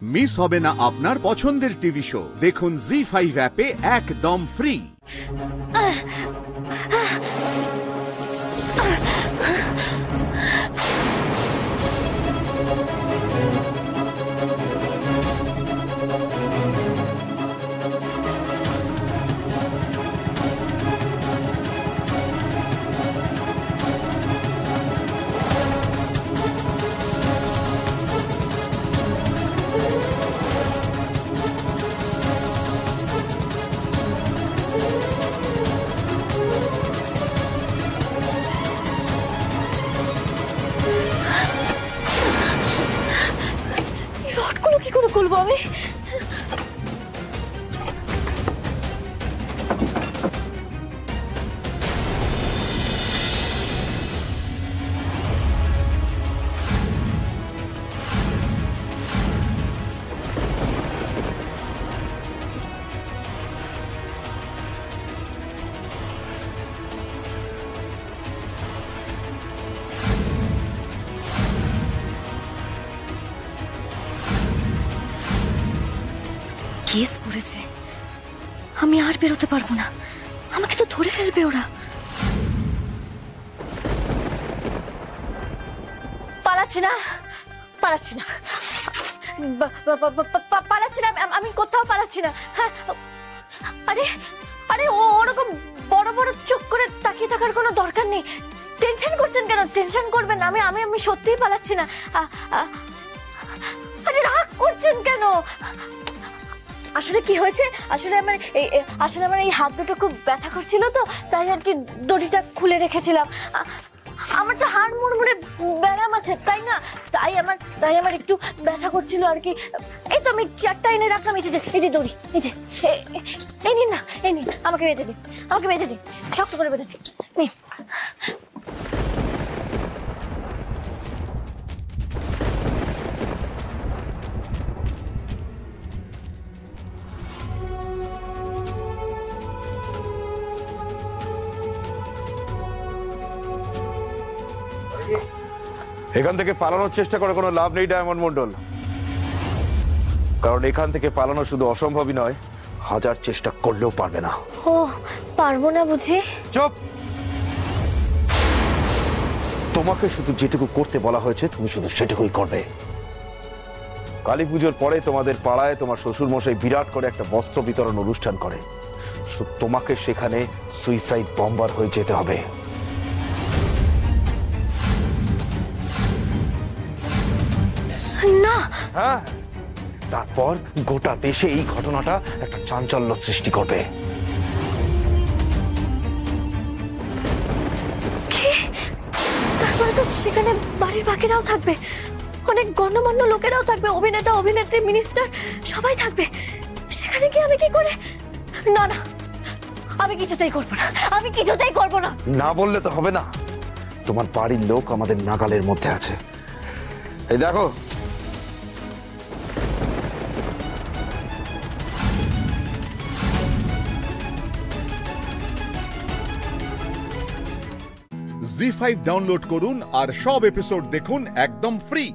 Miss হবে না আপনার পছন্দের টিভি শো। দেখুন জি5 অ্যাপে একদম ফ্রি। কি করে খুলবো আমি? কেস করেছে, আমি আর বেরোতে পারবো না। আমাকে তো ধরে ফেলবে ওরা। পালাচ্ছি না, পালাচ্ছি না, পালাচ্ছি না, আমি কোথাও পালাচ্ছি না। হ্যাঁ, আরে আরে ওরকম বড় বড় চোখ করে তাকিয়ে থাকার কোনো দরকার নেই। টেনশন করছেন কেন? টেনশন করবেন না, আমি সত্যিই পালাচ্ছি না। আরে রাগ করছেন কেন? আসলে কি হয়েছে, আসলে আমার এই হাত দুটো খুব ব্যথা করছিল, তো তাই আর কি দড়িটা খুলে রেখেছিলাম। আমার তো হাড় মুড়মুড়ে ব্যায়াম আছে, তাই না? তাই আমার একটু ব্যথা করছিল আর কি। এই তো আমি চেয়ারটা এনে রাখলাম, এই যে দড়ি, এই নিন না, এই নিন, আমাকে বেঁধে দিন, শক্ত করে বেঁধে দিন। এখান থেকে পালানোর চেষ্টা করে কোনো লাভ নেই ডায়মন্ড মন্ডল, কারণ এখান থেকে পালানো শুধু অসম্ভবই নয়, হাজার চেষ্টা করলেও পারবে না। ও, পারবো না বুঝি? চুপ! তোমাকে শুধু যেটুকু করতে বলা হয়েছে তুমি শুধু সেটুকুই করবে। কালী পুজোর পরে তোমাদের পাড়ায় তোমার শ্বশুর মশাই বিরাট করে একটা বস্ত্র বিতরণ অনুষ্ঠান করে। তোমাকে সেখানে সুইসাইড বম্বার হয়ে যেতে হবে। না। হ্যাঁ, তারপর গোটা দেশে এই ঘটনাটা একটা চাঞ্চল্য সৃষ্টি করবে। তারপরে তো সেখানে বাড়ির বাকিরাও থাকবে, অনেক গণ্যমান্য লোকেরাও থাকবে, অভিনেতা, অভিনেত্রী, মিনিস্টার সবাই থাকবে। সেখানে কি আমি কি করে? না না, আমি কিছুতেই করবো না। না বললে তো হবে না, তোমার বাড়ির লোক আমাদের নাগালের মধ্যে আছে। এই দেখো, জি5 ডাউনলোড করুন আর সব এপিসোড দেখুন একদম ফ্রি।